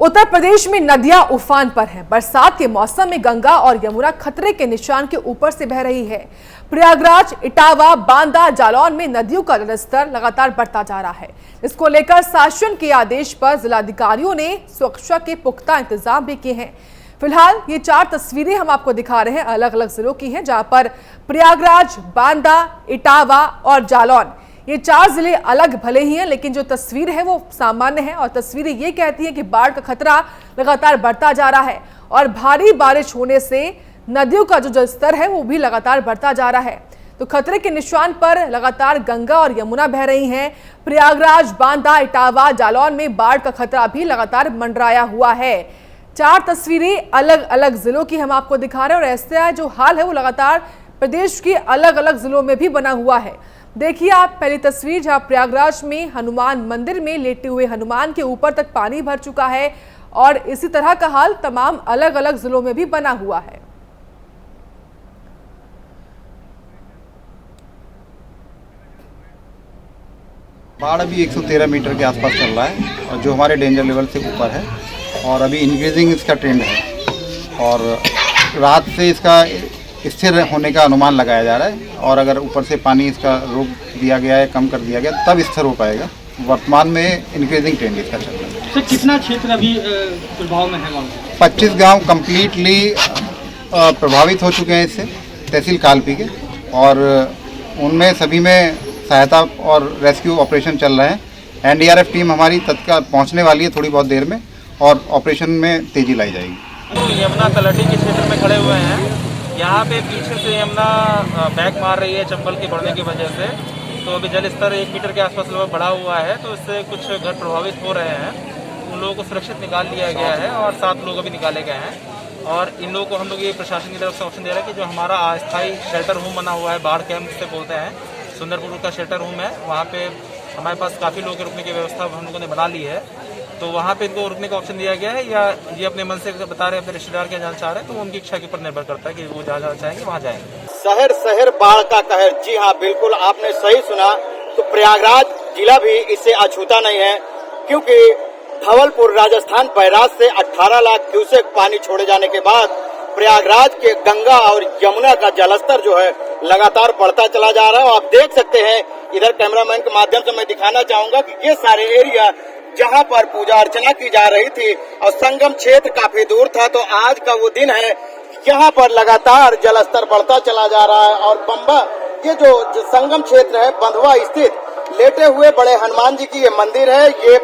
उत्तर प्रदेश में नदियां उफान पर हैं। बरसात के मौसम में गंगा और यमुना खतरे के निशान के ऊपर से बह रही है। प्रयागराज, इटावा, बांदा, जालौन में नदियों का जलस्तर लगातार बढ़ता जा रहा है। इसको लेकर शासन के आदेश पर जिलाधिकारियों ने सुरक्षा के पुख्ता इंतजाम भी किए हैं। फिलहाल ये 4 तस्वीरें हम आपको दिखा रहे हैं, अलग अलग जिलों की हैं, जहां पर प्रयागराज, बांदा, इटावा और जालौन, ये 4 जिले अलग भले ही हैं, लेकिन जो तस्वीर है वो सामान्य है। और तस्वीरें ये कहती हैं कि बाढ़ का खतरा लगातार बढ़ता जा रहा है और भारी बारिश होने से नदियों का जो जलस्तर है वो भी लगातार बढ़ता जा रहा है। तो खतरे के निशान पर लगातार गंगा और यमुना बह रही हैं। प्रयागराज, बांदा, इटावा, जालौन में बाढ़ का खतरा भी लगातार मंडराया हुआ है। 4 तस्वीरें अलग अलग जिलों की हम आपको दिखा रहे हैं और ऐसा जो हाल है वो लगातार प्रदेश के अलग अलग जिलों में भी बना हुआ है। देखिए आप पहली तस्वीर, जहां प्रयागराज में हनुमान मंदिर में लेटे हुए हनुमान के ऊपर तक पानी भर चुका है और इसी तरह का हाल तमाम अलग अलग जिलों में भी बना हुआ है। बाढ़ अभी 113 मीटर के आसपास चल रहा है और जो हमारे डेंजर लेवल से ऊपर है और अभी इंक्रीजिंग इसका ट्रेंड है और रात से इसका स्थिर होने का अनुमान लगाया जा रहा है और अगर ऊपर से पानी इसका रोक दिया गया है, कम कर दिया गया, तब स्थिर हो पाएगा। वर्तमान में इंक्रीजिंग ट्रेंड इसका चल रहा है। सर कितना क्षेत्र अभी प्रभाव में है? 25 गांव कम्प्लीटली प्रभावित हो चुके हैं इससे, तहसील कालपी के, और उनमें सभी में सहायता और रेस्क्यू ऑपरेशन चल रहे हैं। NDRF टीम हमारी तत्काल पहुंचने वाली है थोड़ी बहुत देर में और ऑपरेशन में तेजी लाई जाएगी। यमुना तलहटी के क्षेत्र में खड़े हुए हैं। यहाँ पे पीछे से यमुना बैक मार रही है चंबल के बढ़ने की वजह से, तो अभी जल स्तर 1 मीटर के आसपास लगभग बढ़ा हुआ है, तो इससे कुछ घर प्रभावित हो रहे हैं। उन लोगों को सुरक्षित निकाल लिया गया है और 7 लोग अभी निकाले गए हैं। और इन लोगों को हम लोग ये प्रशासन की तरफ से ऑप्शन दे रहे हैं कि जो हमारा अस्थायी शेल्टर होम बना हुआ है, बाढ़ कैंप से बोलते हैं, सुंदरपुर का शेल्टर होम है, वहाँ पे हमारे पास काफ़ी लोगों के रुकने की व्यवस्था हम लोगों ने बना ली है। तो वहाँ पे इनको रुकने का ऑप्शन दिया गया है, या ये अपने मन से बता रहे हैं अपने रिश्तेदार के जाना चाह रहे हैं, तो वो उनकी इच्छा के ऊपर निर्भर करता है कि वो जहाँ जाना चाहेंगे वहाँ जाएंगे। शहर शहर बाढ़ का कहर, जी हाँ बिल्कुल आपने सही सुना। तो प्रयागराज जिला भी इससे अछूता नहीं है, क्योंकि धवलपुर राजस्थान बैराज से 18 लाख क्यूसेक पानी छोड़े जाने के बाद प्रयागराज के गंगा और यमुना का जलस्तर जो है लगातार बढ़ता चला जा रहा है। आप देख सकते हैं, इधर कैमरामैन के माध्यम से मैं दिखाना चाहूंगा कि ये सारे एरिया जहां पर पूजा अर्चना की जा रही थी और संगम क्षेत्र काफी दूर था, तो आज का वो दिन है, यहाँ पर लगातार जलस्तर बढ़ता चला जा रहा है। और बम्बा ये जो संगम क्षेत्र है, बंधवा स्थित लेटे हुए बड़े हनुमान जी की ये मंदिर है। ये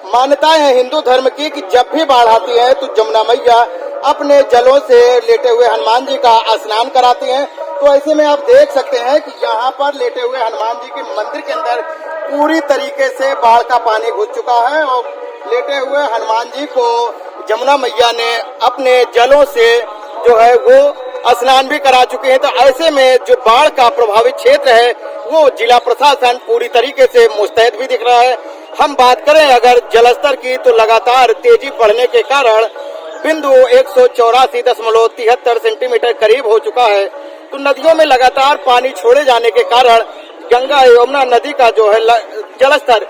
मान्यताएं है हिंदू धर्म की कि जब भी बाढ़ आती है तो जमुना मैया अपने जलों से लेटे हुए हनुमान जी का स्नान कराती हैं। तो ऐसे में आप देख सकते हैं कि यहाँ पर लेटे हुए हनुमान जी के मंदिर के अंदर पूरी तरीके से बाढ़ का पानी घुस चुका है और लेटे हुए हनुमान जी को जमुना मैया ने अपने जलों से जो है वो स्नान भी करा चुके हैं। तो ऐसे में जो बाढ़ का प्रभावित क्षेत्र है वो जिला प्रशासन पूरी तरीके से मुस्तैद भी दिख रहा है। हम बात करें अगर जलस्तर की, तो लगातार तेजी बढ़ने के कारण बिंदु 184.73 सेंटीमीटर करीब हो चुका है। तो नदियों में लगातार पानी छोड़े जाने के कारण गंगा यमुना नदी का जो है जलस्तर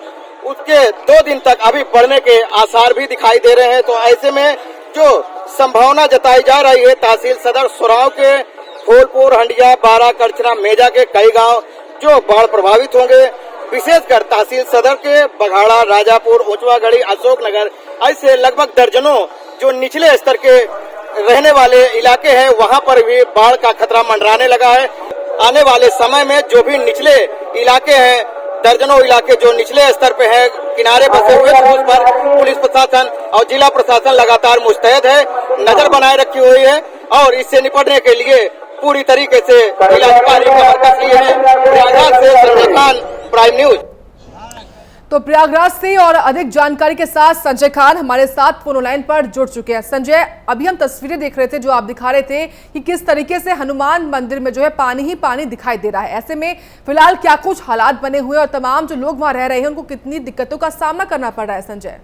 उसके 2 दिन तक अभी बढ़ने के आसार भी दिखाई दे रहे हैं। तो ऐसे में जो संभावना जताई जा रही है, तहसील सदर सुराव के फूलपुर, हंडिया, बारा, करछना, मेजा के कई गांव जो बाढ़ प्रभावित होंगे, विशेषकर तहसील सदर के बघाड़ा, राजापुर, ऊंचवागढ़ी, अशोकनगर, ऐसे लगभग दर्जनों जो निचले स्तर के रहने वाले इलाके हैं, वहां पर भी बाढ़ का खतरा मंडराने लगा है। आने वाले समय में जो भी निचले इलाके हैं, दर्जनों इलाके जो निचले स्तर पे हैं, किनारे बसे हुए, तो उस पर पुलिस प्रशासन और जिला प्रशासन लगातार मुस्तैद है, नजर बनाए रखी हुई है और इससे निपटने के लिए पूरी तरीके से जिलाधिकारी का मरकज लिए हैं। प्रयागराज से संजय खान, प्राइम न्यूज। तो प्रयागराज से और अधिक जानकारी के साथ संजय खान हमारे साथ फोन लाइन पर जुड़ चुके हैं। संजय, अभी हम तस्वीरें देख रहे थे जो आप दिखा रहे थे कि किस तरीके से हनुमान मंदिर में जो है पानी ही पानी दिखाई दे रहा है। ऐसे में फिलहाल क्या कुछ हालात बने हुए और तमाम जो लोग वहां रह रहे हैं उनको कितनी दिक्कतों का सामना करना पड़ रहा है? संजय,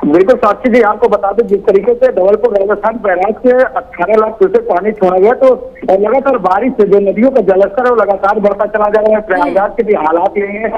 बिल्कुल साक्षी जी, आपको बता दें जिस तरीके से धवलपुर राजस्थान बैराज से 18 लाख क्यूसेक पानी छोड़ा गया, तो लगातार बारिश से जो नदियों का जलस्तर है वो लगातार बढ़ता चला जा रहा है। प्रयागराज के भी हालात ये हैं,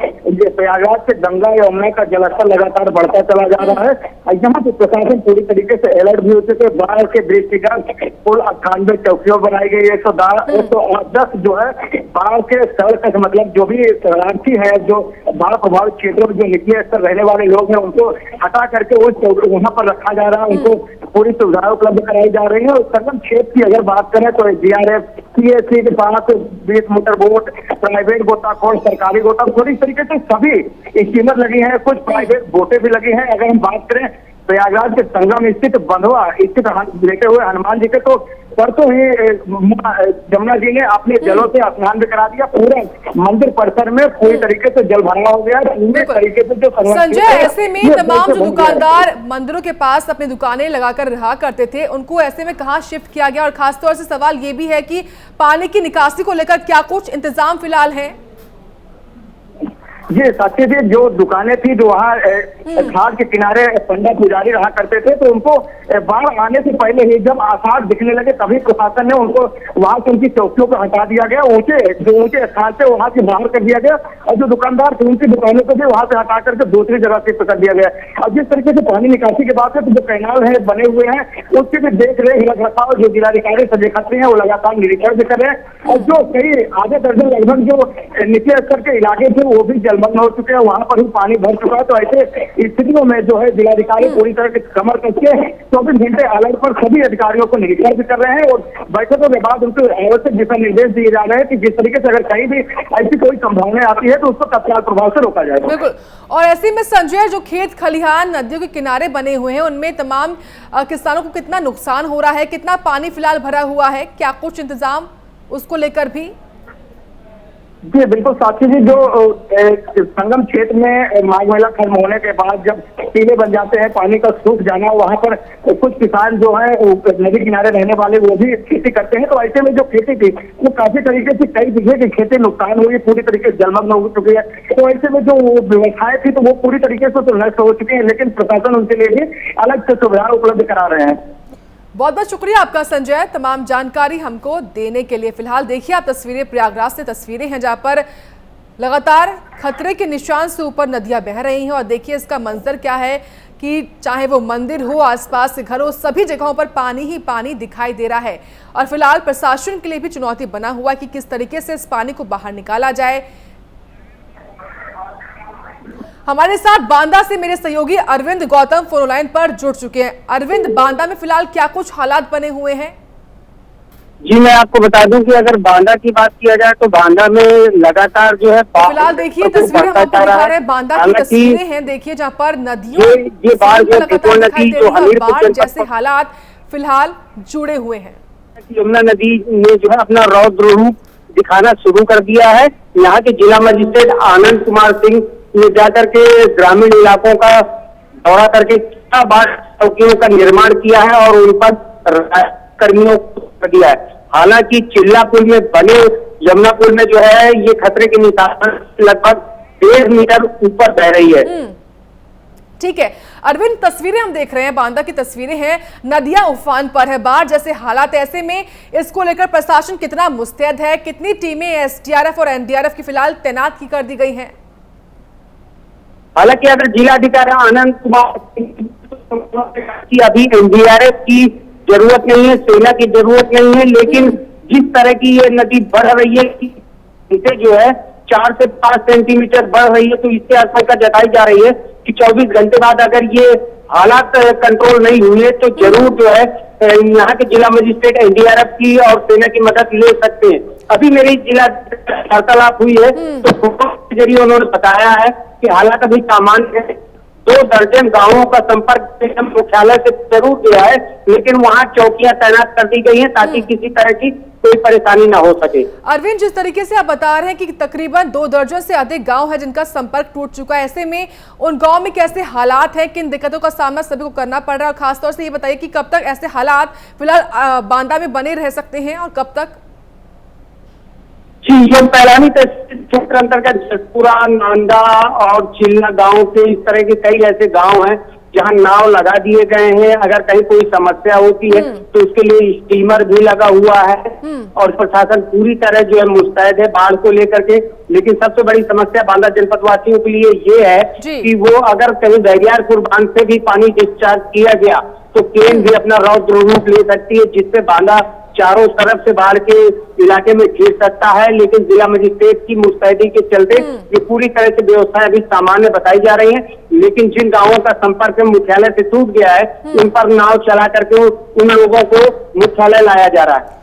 प्रयागराज से गंगा यमुना का जलस्तर लगातार बढ़ता चला जा रहा है। यहाँ पे प्रशासन पूरी तरीके से अलर्ट भी हो चुके। बाढ़ के दृष्टिगत कुल 98 चौकियों बनाई गई। 110 जो है बाढ़ के स्थल तक, मतलब जो भी शरणार्थी है, जो बाढ़ प्रभावित क्षेत्रों में जो निचले स्तर रहने वाले लोग हैं, उनको हटा करके वहाँ पर रखा जा रहा है। उनको पूरी सुविधाएं उपलब्ध कराई जा रही है। और संगम क्षेत्र की अगर बात करें तो DRF, CSC के पास 20 मोटर बोट, प्राइवेट गोताखोर, सरकारी गोताखोर, इस तरीके से सभी स्टीमर लगी हैं, कुछ प्राइवेट बोटें भी लगी हैं। अगर हम बात करें प्रयागराज के संगम स्थित बंधवा स्थित लेटे हुए हनुमान जी के, तो परसों ही जमुना जी ने अपने जलों से स्नान भी करा दिया। पूरा मंदिर परिसर में पूरी तरीके से जल भरा हो गया। पूरे तरीके से जो संजय, ऐसे में तमाम जो दुकानदार मंदिरों के पास अपनी दुकानें लगाकर रहा करते थे, उनको ऐसे में कहाँ शिफ्ट किया गया? और खासतौर से सवाल ये भी है कि पानी की निकासी को लेकर क्या कुछ इंतजाम फिलहाल है? जी साक्षी जी, जो दुकानें थी जो वहाँ घाट के किनारे पंडा पुजारी रहा करते थे, तो उनको बाढ़ आने से पहले ही जब आसार दिखने लगे तभी प्रशासन ने उनको वहाँ से उनकी चौकियों को हटा दिया गया। ऊंचे स्थान से वहाँ से बाहर कर दिया गया। और जो दुकानदार थे उनकी दुकानों को भी वहाँ से हटा करके दूसरी जगह शिफ्ट कर दिया गया। और जिस तरीके से पानी निकासी की बात है, तो जो कैनाल है बने हुए हैं, उसकी भी देख रेख रखरखाव जो जिलाधिकारी संजय खत्री है वो लगातार निरीक्षण भी कर रहे हैं। और जो कई आधे दर्जन लगभग जो निचले स्तर के इलाके थे वो भी जलमग्न हो चुके हैं, वहां पर भी पानी भर चुका है। तो ऐसे स्थितियों में जो है जिलाधिकारी पूरी तरह से कमर कसके 24 घंटे अलर्ट पर सभी अधिकारियों को निरीक्षण भी कर रहे हैं। और बैठकों के बाद उनको आवश्यक दिशा निर्देश दिए जा रहे हैं कि जिस तरीके से अगर कहीं भी ऐसी कोई संभावना आती है तो उसको तत्काल प्रभाव से रोका जाएगा। बिल्कुल। और ऐसे में संजय, जो खेत खलिहान नदियों के किनारे बने हुए हैं, उनमें तमाम किसानों को कितना नुकसान हो रहा है? कितना पानी फिलहाल भरा हुआ है? क्या कुछ इंतजाम उसको लेकर भी? जी बिल्कुल साक्षी जी, जो संगम क्षेत्र में माघ मेला खत्म होने के बाद जब टीले बन जाते हैं, पानी का सूख जाना, वहाँ पर कुछ किसान जो है नदी किनारे रहने वाले वो भी खेती करते हैं। तो ऐसे में जो खेती थी वो काफी तरीके से कई बीघे की खेती नुकसान हुई, पूरी तरीके से जलमग्न हो चुकी है। तो ऐसे में जो व्यवस्थाएं थी तो वो पूरी तरीके से तो नष्ट हो चुकी है, लेकिन प्रशासन उनके लिए भी अलग से सुविधाएं उपलब्ध करा रहे हैं। बहुत बहुत शुक्रिया आपका संजय, तमाम जानकारी हमको देने के लिए। फिलहाल देखिए आप तस्वीरें, प्रयागराज से तस्वीरें हैं जहां पर लगातार खतरे के निशान से ऊपर नदियां बह रही हैं। और देखिए इसका मंजर क्या है कि चाहे वो मंदिर हो, आसपास के घर हो, सभी जगहों पर पानी ही पानी दिखाई दे रहा है। और फिलहाल प्रशासन के लिए भी चुनौती बना हुआ है कि किस तरीके से इस पानी को बाहर निकाला जाए। हमारे साथ बांदा से मेरे सहयोगी अरविंद गौतम फोन लाइन पर जुड़ चुके हैं। अरविंद, बांदा में फिलहाल क्या कुछ हालात बने हुए हैं? जी मैं आपको बता दूं कि अगर बांदा की बात किया जाए तो बांदा में लगातार जो है फिलहाल देखिए तस्वीरें हम आपको दिखा रहे हैं, बांदा की तस्वीरें हैं। देखिए जहां पर नदियों ये बाढ़ जो नदी जो बाढ़ जैसे हालात फिलहाल जुड़े हुए हैं। यमुना नदी ने जो है अपना रौद्र रूप दिखाना शुरू कर दिया है। यहाँ के जिला मजिस्ट्रेट आनंद कुमार सिंह ने जाकर के ग्रामीण इलाकों का दौरा करके बाढ़ चौकियों का निर्माण किया है और उन पर कर्मियों को कर दिया है। हालांकि चिल्ला पुल में बने यमुना पुल में जो है ये खतरे के निशान लगभग 1.5 मीटर ऊपर बह रही है। ठीक है अरविंद, तस्वीरें हम देख रहे हैं, बांदा की तस्वीरें हैं, नदियां उफान पर है, बाढ़ जैसे हालात। ऐसे में इसको लेकर प्रशासन कितना मुस्तैद है? कितनी टीमें SDRF और NDRF की फिलहाल तैनात की कर दी गई हैं? हालांकि अगर जिलाधिकारी आनंद कुमार की अभी NDRF की जरूरत नहीं है, सेना की जरूरत नहीं है, लेकिन जिस तरह की ये नदी बढ़ रही है इसे जो है 4 से 5 सेंटीमीटर बढ़ रही है, तो इससे आशंका जताई जा रही है कि 24 घंटे बाद अगर ये हालात कंट्रोल नहीं हुए तो जरूर जो है यहाँ के जिला मजिस्ट्रेट NDRF की और सेना की मदद ले सकते हैं। अभी मेरी जिला वार्तालाप हुई है तो के जरिए उन्होंने बताया है कि हालात अभी सामान्य है। 2 दर्जन गांवों का संपर्क मुख्यालय से जरूर किया है, लेकिन वहां चौकियां तैनात कर दी गई हैं ताकि किसी तरह की कोई परेशानी ना हो सके। अरविंद, जिस तरीके से आप बता रहे हैं कि तकरीबन 2 दर्जन से अधिक गांव है जिनका संपर्क टूट चुका है, ऐसे में उन गांव में कैसे हालात हैं, किन दिक्कतों का सामना सभी को करना पड़ रहा है? और खासतौर से ये बताइए कि कब तक ऐसे हालात फिलहाल बांदा में बने रह सकते हैं और कब तक? जी, ये पैलानी क्षेत्र अंतर्गत जसपुरा, नांदा और चिल्ला गांव से इस तरह के कई ऐसे गांव हैं जहां नाव लगा दिए गए हैं, अगर कहीं कोई समस्या होती है तो उसके लिए स्टीमर भी लगा हुआ है और प्रशासन पूरी तरह जो है मुस्तैद है बाढ़ को लेकर के। लेकिन सबसे बड़ी समस्या बांदा जनपद वासियों के लिए ये है कि वो अगर कहीं बरियारपुर बांध से भी पानी डिस्चार्ज किया गया तो केन भी अपना रौद्र रूप ले सकती है, जिससे बांदा चारों तरफ से बाढ़ के इलाके में घिर सकता है। लेकिन जिला मजिस्ट्रेट की मुस्तैदी के चलते ये पूरी तरह से व्यवस्था अभी सामान्य बताई जा रही है। लेकिन जिन गांवों का संपर्क मुख्यालय से टूट गया है उन पर नाव चला करके उन लोगों को मुख्यालय लाया जा रहा है।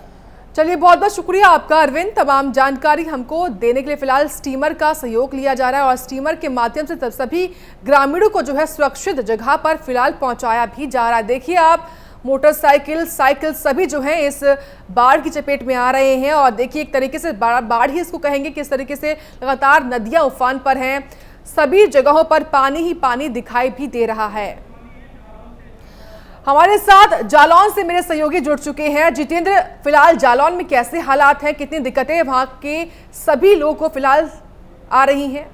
चलिए, बहुत बहुत शुक्रिया आपका अरविंद, तमाम जानकारी हमको देने के लिए। फिलहाल स्टीमर का सहयोग लिया जा रहा है और स्टीमर के माध्यम से सभी ग्रामीणों को जो है सुरक्षित जगह पर फिलहाल पहुंचाया भी जा रहा है। देखिए आप, मोटरसाइकिल, साइकिल सभी जो हैं इस बाढ़ की चपेट में आ रहे हैं और देखिए एक तरीके से बाढ़ ही इसको कहेंगे, किस तरीके से लगातार नदियां उफान पर हैं, सभी जगहों पर पानी ही पानी दिखाई भी दे रहा है। हमारे साथ जालौन से मेरे सहयोगी जुड़ चुके हैं। जितेंद्र, फिलहाल जालौन में कैसे हालात हैं, कितनी दिक्कतें वहां के सभी लोगों को फिलहाल आ रही हैं?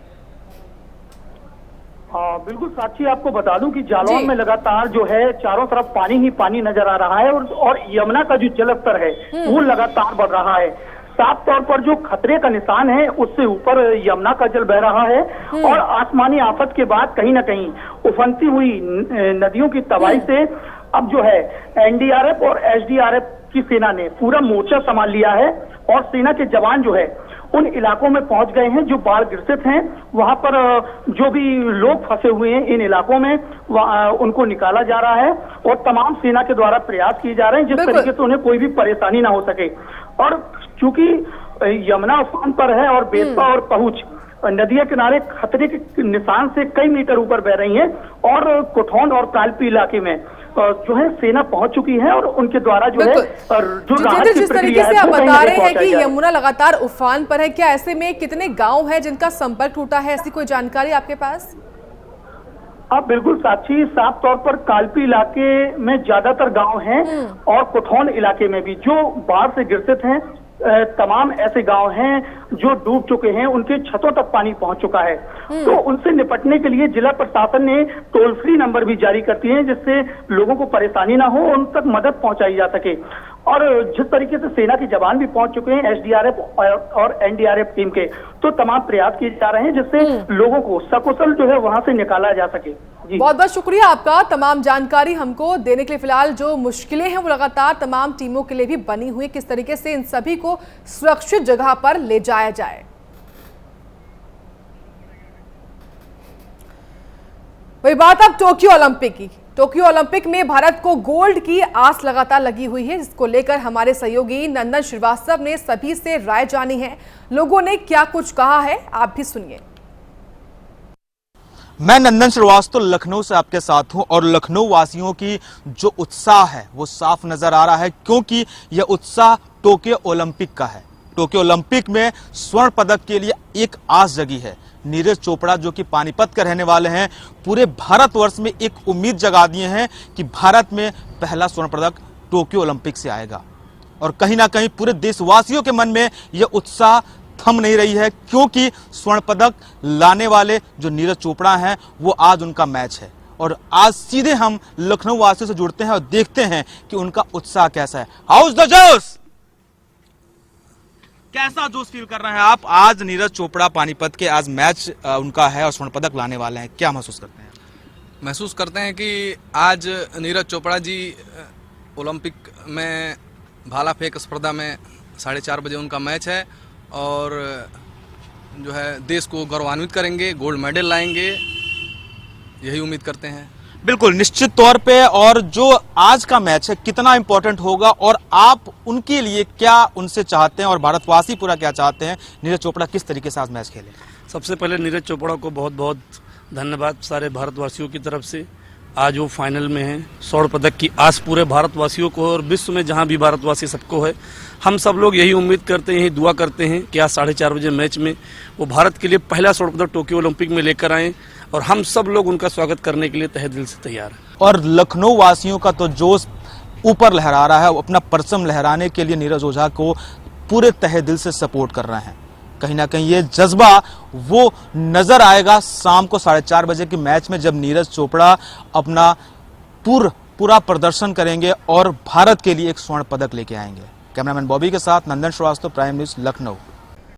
हाँ बिल्कुल साक्षी, आपको बता दूं कि जालौन में लगातार जो है चारों तरफ पानी ही पानी नजर आ रहा है और यमुना का जो जलस्तर है वो लगातार बढ़ रहा है। साफ तौर पर जो खतरे का निशान है उससे ऊपर यमुना का जल बह रहा है और आसमानी आफत के बाद कहीं ना कहीं उफनती हुई नदियों की तबाही से अब जो है एनडीआरएफ और एसडीआरएफ की सेना ने पूरा मोर्चा संभाल लिया है और सेना के जवान जो है उन इलाकों में पहुंच गए हैं जो बाढ़ ग्रसित हैं। वहां पर जो भी लोग फंसे हुए हैं इन इलाकों में उनको निकाला जा रहा है और तमाम सेना के द्वारा प्रयास किए जा रहे हैं जिस तरीके से उन्हें कोई भी परेशानी ना हो सके। और चूंकि यमुना उफान पर है और बेतवा और पहुंच नदिया किनारे खतरे के निशान से कई मीटर ऊपर बह रही हैं और कोठौन और कालपी इलाके में जो है सेना पहुंच चुकी है और उनके द्वारा जो है जो राहत की जिस तरीके से आप बता रहे हैं कि यमुना लगातार उफान पर है, क्या ऐसे में कितने गांव हैं जिनका संपर्क टूटा है, ऐसी कोई जानकारी आपके पास? आप बिल्कुल साक्षी, साफ तौर पर कालपी इलाके में ज्यादातर गांव हैं और कोठौन इलाके में भी जो बाढ़ से ग्रसित हैं तमाम ऐसे गांव हैं जो डूब चुके हैं, उनके छतों तक पानी पहुंच चुका है। तो उनसे निपटने के लिए जिला प्रशासन ने टोल फ्री नंबर भी जारी कर दिए हैं जिससे लोगों को परेशानी ना हो, उन तक मदद पहुंचाई जा सके। और जिस तरीके से सेना के जवान भी पहुंच चुके हैं एसडीआरएफ और एनडीआरएफ टीम के, तो तमाम प्रयास किए जा रहे हैं जिससे लोगों को सकुशल जो है वहां से निकाला जा सके। बहुत बहुत शुक्रिया आपका, तमाम जानकारी हमको देने के लिए। फिलहाल जो मुश्किलें हैं वो लगातार तमाम टीमों के लिए भी बनी हुई, किस तरीके से इन सभी को सुरक्षित जगह पर ले जाया जाए। वही बात अब टोक्यो ओलंपिक की। टोक्यो ओलंपिक में भारत को गोल्ड की आस लगातार लगी हुई है, जिसको लेकर हमारे सहयोगी नंदन श्रीवास्तव ने सभी से राय जानी है। लोगों ने क्या कुछ कहा है आप भी सुनिए। मैं नंदन श्रीवास्तव लखनऊ से आपके साथ हूं और लखनऊ वासियों की जो उत्साह है वो साफ नजर आ रहा है क्योंकि यह उत्साह टोक्यो ओलंपिक का है। टोक्यो ओलंपिक में स्वर्ण पदक के लिए एक आस जगी है। नीरज चोपड़ा जो कि पानीपत के रहने वाले हैं, पूरे भारतवर्ष में एक उम्मीद जगा दिए हैं कि भारत में पहला स्वर्ण पदक टोक्यो ओलंपिक से आएगा। और कहीं ना कहीं पूरे देशवासियों के मन में यह उत्साह थम नहीं रही है क्योंकि स्वर्ण पदक लाने वाले जो नीरज चोपड़ा हैं वो आज उनका मैच है। और आज सीधे हम लखनऊ वासियों से जुड़ते हैं और देखते हैं कि उनका उत्साह कैसा है। हाउस द जोश, कैसा जोश फील कर रहे हैं आप? आज नीरज चोपड़ा पानीपत के आज मैच उनका है और स्वर्ण पदक लाने वाले हैं, क्या महसूस करते हैं? महसूस करते हैं कि आज नीरज चोपड़ा जी ओलंपिक में भाला फेंक स्पर्धा में 4:30 बजे उनका मैच है और जो है देश को गौरवान्वित करेंगे, गोल्ड मेडल लाएंगे, यही उम्मीद करते हैं। बिल्कुल निश्चित तौर पे। और जो आज का मैच है कितना इंपॉर्टेंट होगा और आप उनके लिए क्या उनसे चाहते हैं और भारतवासी पूरा क्या चाहते हैं? नीरज चोपड़ा किस तरीके से आज मैच खेले? सबसे पहले नीरज चोपड़ा को बहुत बहुत धन्यवाद सारे भारतवासियों की तरफ से। आज वो फाइनल में है, स्वर्ण पदक की आस पूरे भारतवासियों को और विश्व में जहां भी भारतवासी सबको है। हम सब लोग यही उम्मीद करते हैं, यही दुआ करते हैं कि आज 4:30 बजे मैच में वो भारत के लिए पहला स्वर्ण पदक टोक्यो ओलंपिक में लेकर आए और हम सब लोग उनका स्वागत करने के लिए तहे दिल से तैयार हैं। और लखनऊ वासियों का तो जोश ऊपर लहरा रहा है, अपना परचम लहराने के लिए नीरज ओझा को पूरे तहे दिल से सपोर्ट कर रहे हैं। कहीं ना कहीं ये जज्बा वो नजर आएगा शाम को 4:30 बजे के मैच में, जब नीरज चोपड़ा अपना पूरा प्रदर्शन करेंगे और भारत के लिए एक स्वर्ण पदक लेके आएंगे। कैमरामैन बॉबी के साथ नंदन श्रीवास्तव, प्राइम न्यूज़, लखनऊ।